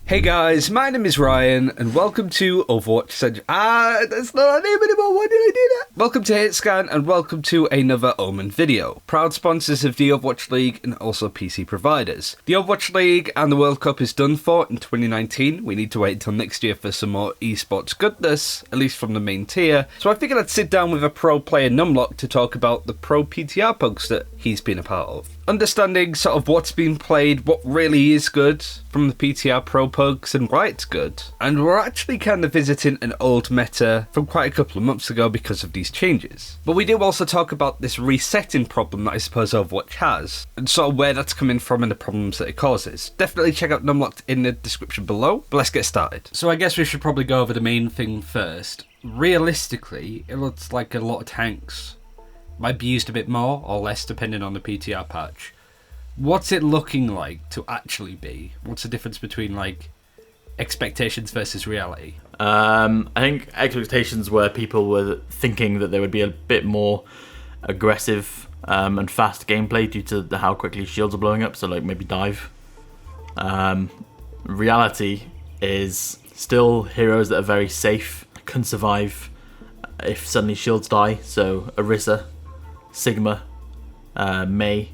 Hey guys, my name is Ryan, and welcome to Overwatch Central. That's not our name anymore, why did I do that? Welcome to HitScan, and welcome to another Omen video. Proud sponsors of the Overwatch League, and also PC providers. The Overwatch League and the World Cup is done for in 2019. We need to wait until next year for some more esports goodness, at least from the main tier. So I figured I'd sit down with a pro player, Numlocked, to talk about the pro PTR pugs that he's been a part of. Understanding sort of what's been played, what really is good from the PTR pro pugs and why it's good. And we're actually kind of visiting an old meta from quite a couple of months ago because of these changes. But we do also talk about this resetting problem that I suppose Overwatch has, and sort of where that's coming from and the problems that it causes. Definitely check out Numlocked in the description below, but let's get started. So I guess we should probably go over the main thing first. Realistically, it looks like a lot of tanks might be used a bit more or less depending on the PTR patch. What's it looking like to actually be? What's the difference between like expectations versus reality? I think expectations were people were thinking that there would be a bit more aggressive and fast gameplay due to how quickly shields are blowing up, so like maybe dive. Reality is still heroes that are very safe, can survive if suddenly shields die, so Orisa, Sigma, Mei,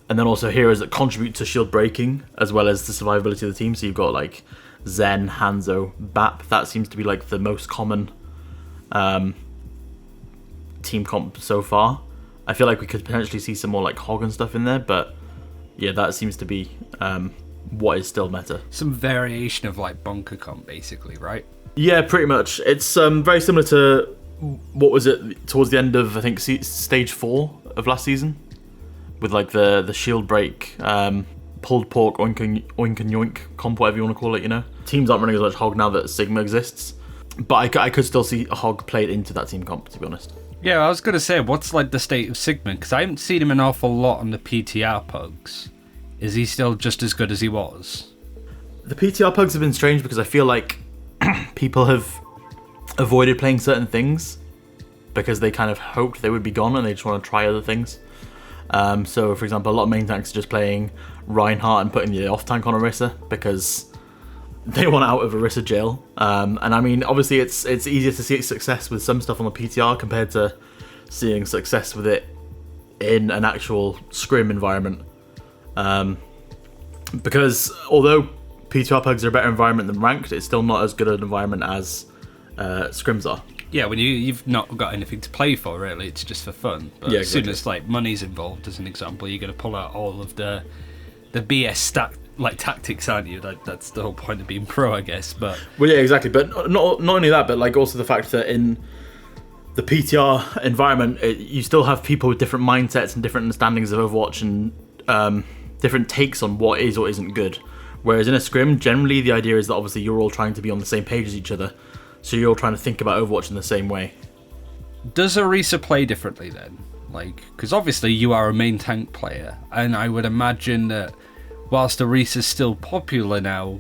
and then also heroes that contribute to shield breaking as well as the survivability of the team. So you've got like Zen, Hanzo, Bap. That seems to be like the most common team comp so far. I feel like we could potentially see some more like Hog and stuff in there, but yeah, that seems to be what is still meta. Some variation of like bunker comp basically, right? Yeah, pretty much. It's very similar to what was it towards the end of I think stage 4 of last season, with like the shield break, pulled pork, oink and yoink comp, whatever you want to call it. You know, teams aren't running as much Hog now that Sigma exists, but I could still see a Hog played into that team comp, to be honest. Yeah, I was gonna say, what's like the state of Sigma? Because I haven't seen him an awful lot on the PTR pugs. Is he still just as good as he was? The PTR pugs have been strange because I feel like people have avoided playing certain things because they kind of hoped they would be gone and they just want to try other things. So, for example, a lot of main tanks are just playing Reinhardt and putting the off tank on Orisa because they want out of Orisa jail. And I mean, obviously, it's easier to see success with some stuff on the PTR compared to seeing success with it in an actual scrim environment. Because although PTR pugs are a better environment than ranked, it's still not as good an environment as scrims are. Yeah, when you've not got anything to play for, really, it's just for fun. But yeah, as soon as like money's involved, as an example, you're going to pull out all of the BS tactics, aren't you? That's the whole point of being pro, I guess. But well, yeah, exactly. But not only that, but like also the fact that in the PTR environment, you still have people with different mindsets and different understandings of Overwatch and different takes on what is or isn't good. Whereas in a scrim, generally the idea is that obviously you're all trying to be on the same page as each other. So you're all trying to think about Overwatch in the same way. Does Orisa play differently then? Like, because obviously you are a main tank player, and I would imagine that whilst Orisa's still popular now,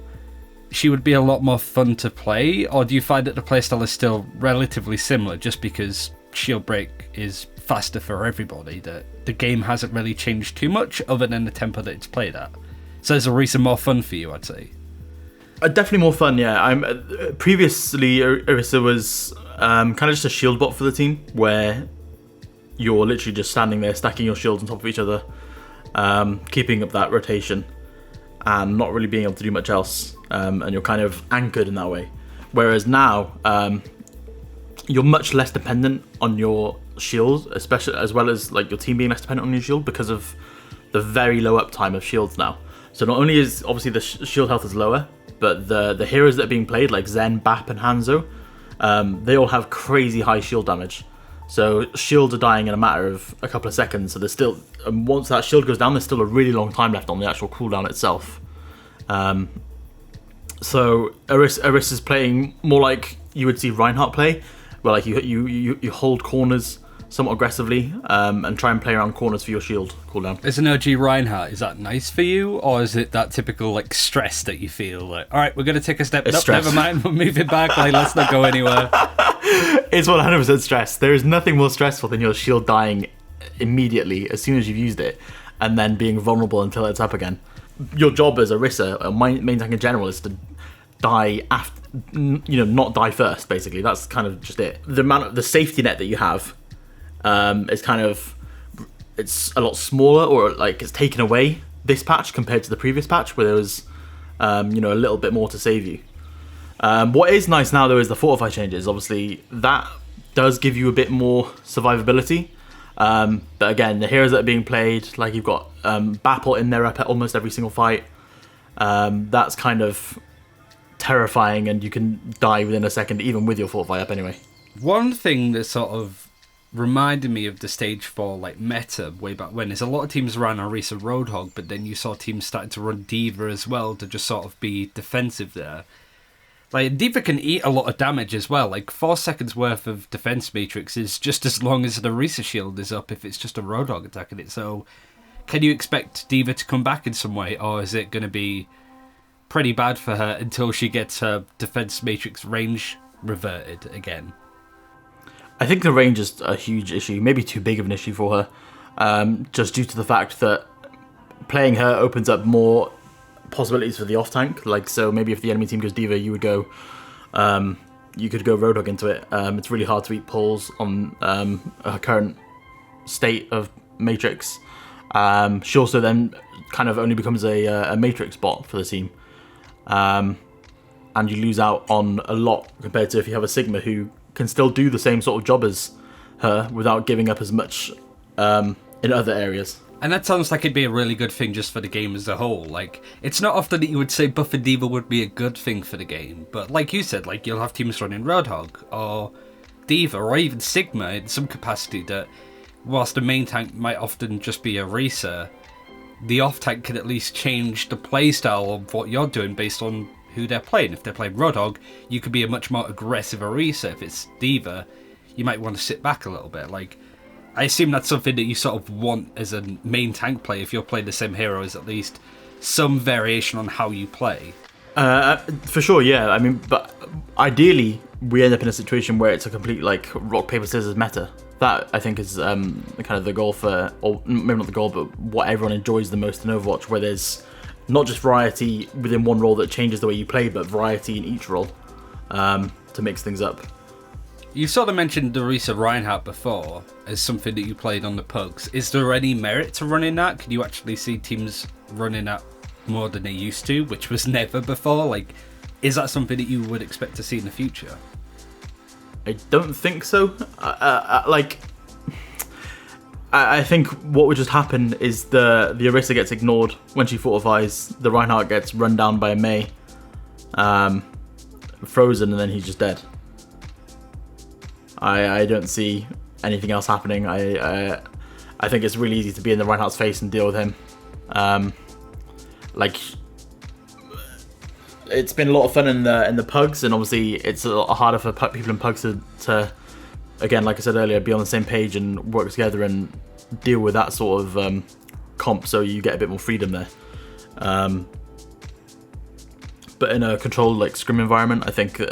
she would be a lot more fun to play, or do you find that the playstyle is still relatively similar just because shield break is faster for everybody, that the game hasn't really changed too much other than the tempo that it's played at? So is Orisa more fun for you, I'd say? Definitely more fun, yeah. Previously, Orisa was kind of just a shield bot for the team, where you're literally just standing there, stacking your shields on top of each other, keeping up that rotation, and not really being able to do much else, and you're kind of anchored in that way. Whereas now, you're much less dependent on your shield, especially as well as like your team being less dependent on your shield because of the very low uptime of shields now. So not only is obviously the shield health is lower, but the heroes that are being played, like Zen, Bap, and Hanzo, they all have crazy high shield damage. So shields are dying in a matter of a couple of seconds. So there's still, once that shield goes down, there's still a really long time left on the actual cooldown itself. So Orisa's playing more like you would see Reinhardt play, where like you hold corners somewhat aggressively and try and play around corners for your shield cooldown. As an OG Reinhardt, is that nice for you, or is it that typical like stress that you feel like, all right, we're going to take a step, nope, never mind, we'll move it back, like let's not go anywhere? It's 100% stress. There is nothing more stressful than your shield dying immediately as soon as you've used it and then being vulnerable until it's up again. Your job as Orisa, or main tank in general, is to die after, not die first. Basically, that's kind of just it. The safety net that you have is kind of, it's a lot smaller, or like it's taken away this patch compared to the previous patch where there was a little bit more to save you. What is nice now though is the fortify changes. Obviously that does give you a bit more survivability, but again, the heroes that are being played, like you've got Bapple in there at almost every single fight. That's kind of terrifying, and you can die within a second even with your fortify up anyway. One thing that sort of reminded me of the stage 4 like meta way back when is a lot of teams ran Orisa Roadhog, but then you saw teams starting to run D.Va as well to just sort of be defensive there. Like, D.Va can eat a lot of damage as well. Like, 4 seconds worth of defense matrix is just as long as the Orisa shield is up if it's just a Roadhog attacking it. So can you expect D.Va to come back in some way, or is it going to be pretty bad for her until she gets her defense matrix range reverted again? I think the range is a huge issue, maybe too big of an issue for her, just due to the fact that playing her opens up more possibilities for the off tank. Like, so maybe if the enemy team goes D.Va, you could go Roadhog into it. It's really hard to eat pulls on her current state of matrix. She also then kind of only becomes a matrix bot for the team, and you lose out on a lot compared to if you have a Sigma who can still do the same sort of job as her without giving up as much in other areas. And that sounds like it'd be a really good thing just for the game as a whole. Like, it's not often that you would say buff and D.Va would be a good thing for the game, but like you said, like, you'll have teams running Roadhog or D.Va or even Sigma in some capacity that, whilst the main tank might often just be Orisa, the off tank can at least change the playstyle of what you're doing based on who they're playing. If they're playing Roadhog, you could be a much more aggressive Orisa. If it's D.Va, you might want to sit back a little bit. Like, I assume that's something that you sort of want as a main tank play. If you're playing the same hero, is at least some variation on how you play. For sure, yeah. I mean, but ideally, we end up in a situation where it's a complete like rock paper scissors meta. That I think is kind of the goal for, or maybe not the goal, but what everyone enjoys the most in Overwatch, where there's not just variety within one role that changes the way you play, but variety in each role to mix things up. You sort of mentioned Orisa Reinhardt before as something that you played on the pugs. Is there any merit to running that? Can you actually see teams running that more than they used to, which was never before? Like, is that something that you would expect to see in the future? I don't think so. I think what would just happen is the Orisa gets ignored when she fortifies, the Reinhardt gets run down by a Mei, frozen, and then he's just dead. I don't see anything else happening. I think it's really easy to be in the Reinhardt's face and deal with him. It's been a lot of fun in the pugs, and obviously it's a lot harder for people in pugs to again, like I said earlier, be on the same page and work together and deal with that sort of comp, so you get a bit more freedom there. But in a controlled like scrim environment, I think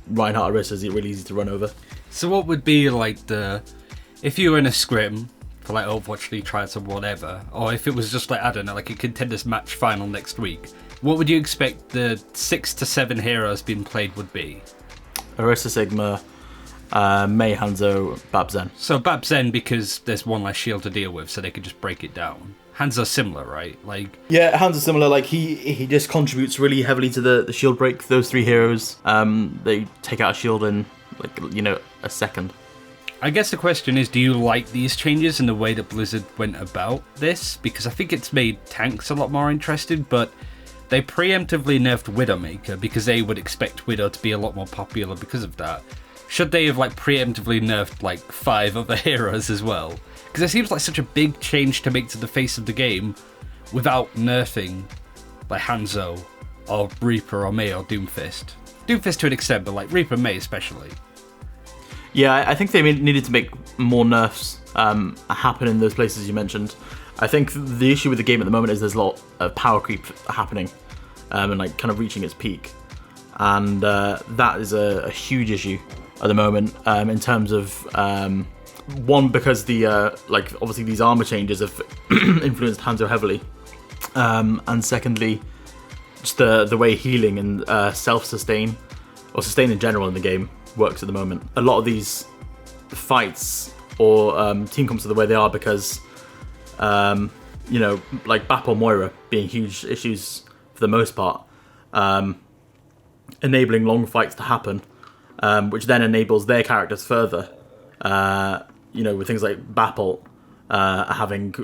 Reinhardt Orisa is really easy to run over. So what would be like if you were in a scrim for like Overwatch League tries or whatever, or if it was just like, I don't know, like a contenders match final next week, what would you expect the 6 to 7 heroes being played would be? Orisa, Sigma, Mei, Hanzo, Babzen. So Babzen because there's one less shield to deal with, so they could just break it down. Hanzo's similar, right? Like, yeah, Hanzo's similar. Like he just contributes really heavily to the shield break. Those 3 heroes, they take out a shield in a second. I guess the question is, do you like these changes in the way that Blizzard went about this? Because I think it's made tanks a lot more interesting, but they preemptively nerfed Widowmaker because they would expect Widow to be a lot more popular because of that. Should they have like preemptively nerfed like 5 other heroes as well? Because it seems like such a big change to make to the face of the game without nerfing like Hanzo or Reaper or Mei or Doomfist. Doomfist to an extent, but like Reaper and Mei especially. Yeah, I think they needed to make more nerfs happen in those places you mentioned. I think the issue with the game at the moment is there's a lot of power creep happening and like kind of reaching its peak. And that is a huge issue at the moment in terms of, one, because the obviously these armor changes have influenced Hanzo heavily. And secondly, just the way healing and self-sustain, or sustain in general in the game, works at the moment. A lot of these fights or team comps are the way they are because, like Bap or Moira being huge issues for the most part, enabling long fights to happen, which then enables their characters further. With things like Bapple having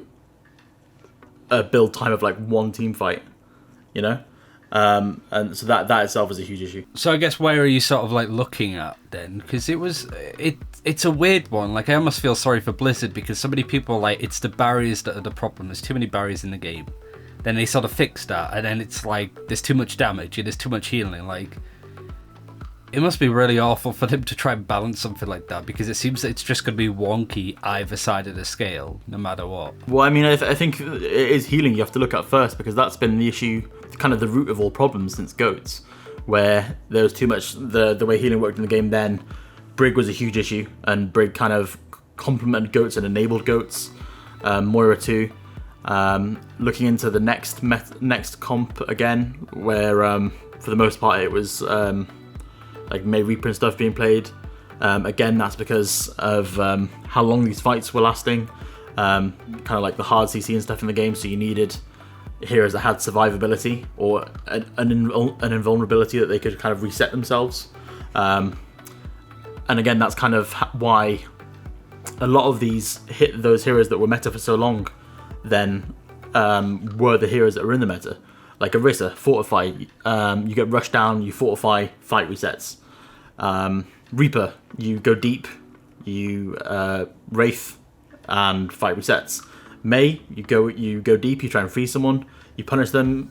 a build time of like one team fight, and so that itself is a huge issue. So I guess where are you sort of like looking at then? Because it's a weird one. Like I almost feel sorry for Blizzard because so many people are like, it's the barriers that are the problem. There's too many barriers in the game. Then they sort of fix that, and then it's like there's too much damage and there's too much healing. Like it must be really awful for them to try and balance something like that because it seems that it's just going to be wonky either side of the scale, no matter what. Well, I mean, I think it is healing you have to look at first because that's been the issue, kind of the root of all problems since GOATS, where there was too much, the way healing worked in the game then. Brig was a huge issue, and Brig kind of complemented GOATS and enabled GOATS. Moira too. Looking into the next comp again, where for the most part it was like May Reaper and stuff being played. Again, that's because of how long these fights were lasting. Kind of like the hard CC and stuff in the game, so you needed heroes that had survivability or an invulnerability that they could kind of reset themselves. And again, that's kind of why a lot of these those heroes that were meta for so long then were the heroes that were in the meta. Like Orisa, Fortify, you get rushed down, you fortify, fight resets. Reaper, you go deep, you Wraith, and fight resets. May, you go deep, you try and free someone, you punish them,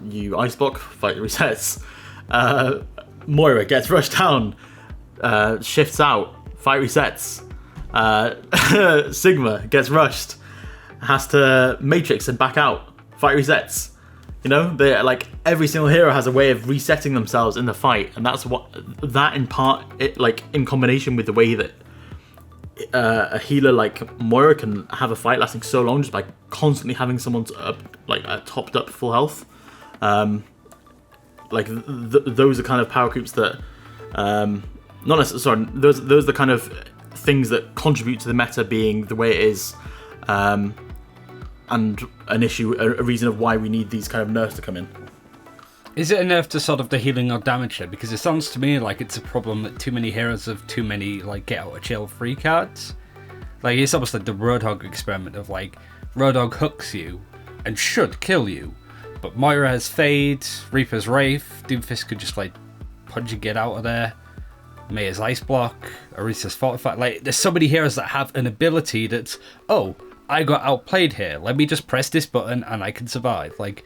you ice block, fight resets. Moira gets rushed down, shifts out, fight resets. Sigma gets rushed, has to Matrix and back out, fight resets. They like every single hero has a way of resetting themselves in the fight, and that's that in part, in combination with the way that a healer like Moira can have a fight lasting so long just by constantly having someone topped up full health. Those are kind of power creeps that not necessarily. Sorry, those are the kind of things that contribute to the meta being the way it is. And an issue, a reason of why we need these kind of nerfs to come in. Is it a nerf to sort of the healing or damage here? Because it sounds to me like it's a problem that too many heroes have too many like get out of jail free cards. Like it's almost like the Roadhog experiment of like Roadhog hooks you and should kill you, but Moira has Fade, Reaper's Wraith, Doomfist could just like punch and get out of there. May has Ice Block, Orisa's Fortify. Like there's so many heroes that have an ability that's I got outplayed here. Let me just press this button and I can survive. Like,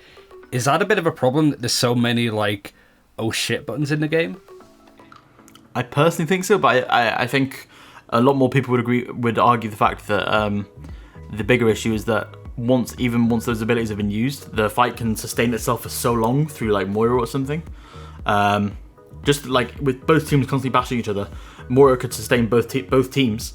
is that a bit of a problem that there's so many, like, oh shit buttons in the game? I personally think so, but I think a lot more people would argue the fact that the bigger issue is that once those abilities have been used, the fight can sustain itself for so long through, like, Moira or something. Just, like, with both teams constantly bashing each other, Moira could sustain both teams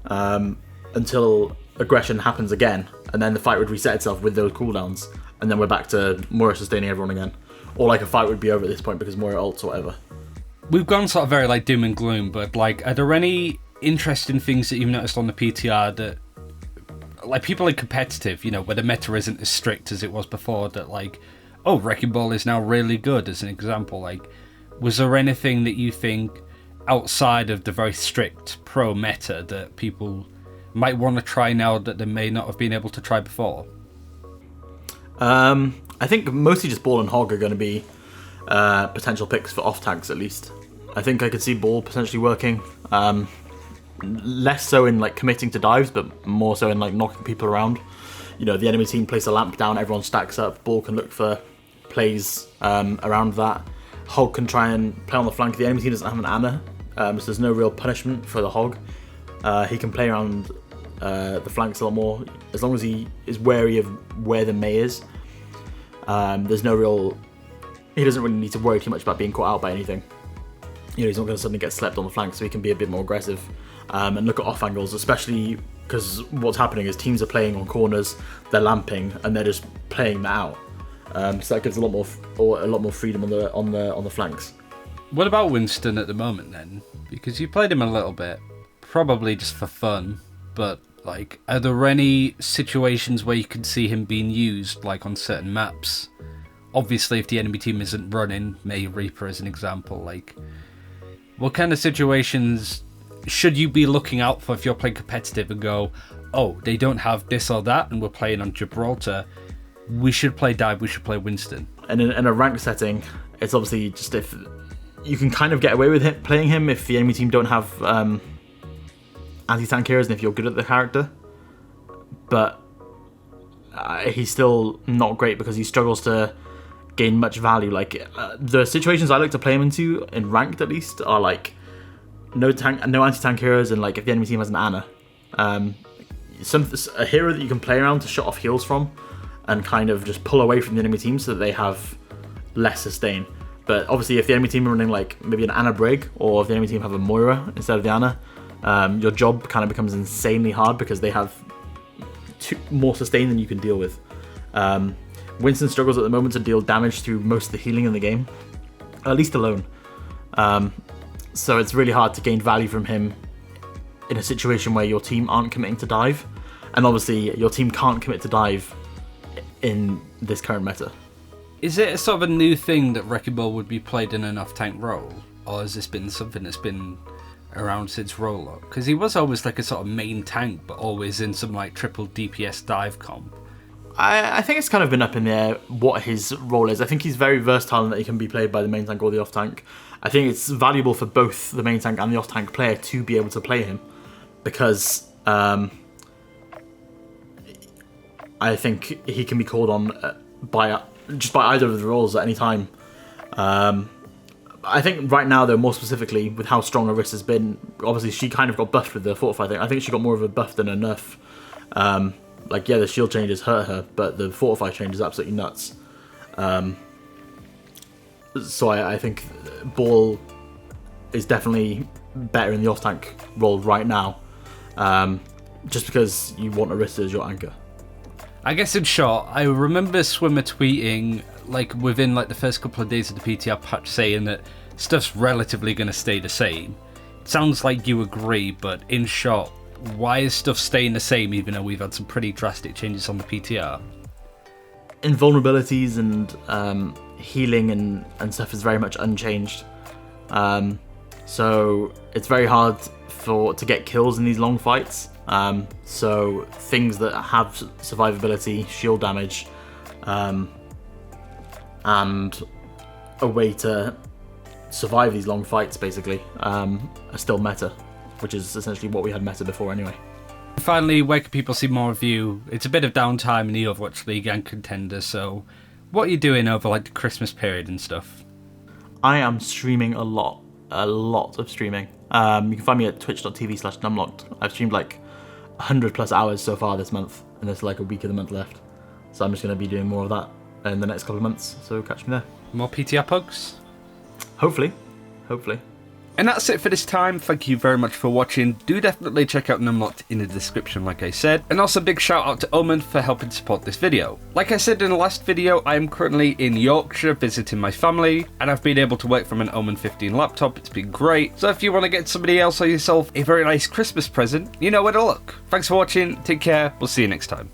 until aggression happens again, and then the fight would reset itself with those cooldowns, and then we're back to Moira sustaining everyone again. Or like a fight would be over at this point because Moira ults or whatever. We've gone sort of very like doom and gloom, but like are there any interesting things that you've noticed on the PTR that like people are competitive, where the meta isn't as strict as it was before, that like, Wrecking Ball is now really good as an example. Like, was there anything that you think outside of the very strict pro meta that people might want to try now that they may not have been able to try before? I think mostly just Ball and Hog are going to be potential picks for off tags at least. I think I could see Ball potentially working. Less so in like committing to dives, but more so in like knocking people around. The enemy team places a lamp down, everyone stacks up. Ball can look for plays around that. Hog can try and play on the flank. The enemy team doesn't have an Ana, so there's no real punishment for the Hog. He can play around the flanks a lot more, as long as he is wary of where the May is. There's no real... He doesn't really need to worry too much about being caught out by anything. He's not going to suddenly get slept on the flank, so he can be a bit more aggressive and look at off angles, especially because what's happening is teams are playing on corners, they're lamping, and they're just playing that out. So that gives a lot more freedom on the flanks. What about Winston at the moment then? Because you played him a little bit, probably just for fun, but like, are there any situations where you can see him being used, like on certain maps? Obviously, if the enemy team isn't running, May Reaper as an example, like, what kind of situations should you be looking out for if you're playing competitive and go, oh, they don't have this or that, and we're playing on Gibraltar, we should play Dive, we should play Winston? And in a ranked setting, it's obviously just if you can kind of get away with playing him if the enemy team don't have anti-tank heroes and if you're good at the character. But he's still not great because he struggles to gain much value. Like the situations I like to play him into, in ranked at least, are like no anti-tank heroes, and like if the enemy team has an Ana, a hero that you can play around to shut off heals from and kind of just pull away from the enemy team so that they have less sustain. But obviously if the enemy team are running like maybe an Ana Brig, or if the enemy team have a Moira instead of the Ana, your job kind of becomes insanely hard because they have more sustain than you can deal with. Winston struggles at the moment to deal damage through most of the healing in the game, at least alone. So it's really hard to gain value from him in a situation where your team aren't committing to dive, and obviously your team can't commit to dive in this current meta. Is it a sort of a new thing that Wrecking Ball would be played in an off-tank role, or has this been something that's been around since roll-up? Because he was always like a sort of main tank, but always in some like triple DPS dive comp. I think it's kind of been up in the air what his role is. I think he's very versatile in that he can be played by the main tank or the off tank. I think it's valuable for both the main tank and the off tank player to be able to play him, because I think he can be called on by either of the roles at any time. I think right now, though, more specifically with how strong Orisa's been, obviously she kind of got buffed with the Fortify thing. I think she got more of a buff than a nerf. Like, yeah, the shield changes hurt her, but the Fortify change is absolutely nuts. So I think Ball is definitely better in the off-tank role right now, just because you want Orisa as your anchor. I guess in short, I remember Swimmer tweeting, like, within like the first couple of days of the PTR patch, saying that stuff's relatively going to stay the same. It sounds like you agree, but in short, why is stuff staying the same even though we've had some pretty drastic changes on the PTR? Invulnerabilities and healing and stuff is very much unchanged. So it's very hard to get kills in these long fights. So things that have survivability, shield damage, and a way to survive these long fights basically are still meta, which is essentially what we had meta before anyway. Finally, where can people see more of you? It's a bit of downtime in the Overwatch League and Contender, so what are you doing over like the Christmas period and stuff? I am streaming a lot of streaming. You can find me at twitch.tv/numlocked. I've streamed like 100+ hours so far this month, and there's like a week of the month left. So I'm just going to be doing more of that in the next couple of months, so catch me there. More PTR pugs? Hopefully. And that's it for this time. Thank you very much for watching. Do definitely check out Numlocked in the description, like I said. And also big shout out to Omen for helping support this video. Like I said in the last video, I am currently in Yorkshire visiting my family, and I've been able to work from an Omen 15 laptop. It's been great. So if you want to get somebody else or yourself a very nice Christmas present, you know where to look. Thanks for watching. Take care. We'll see you next time.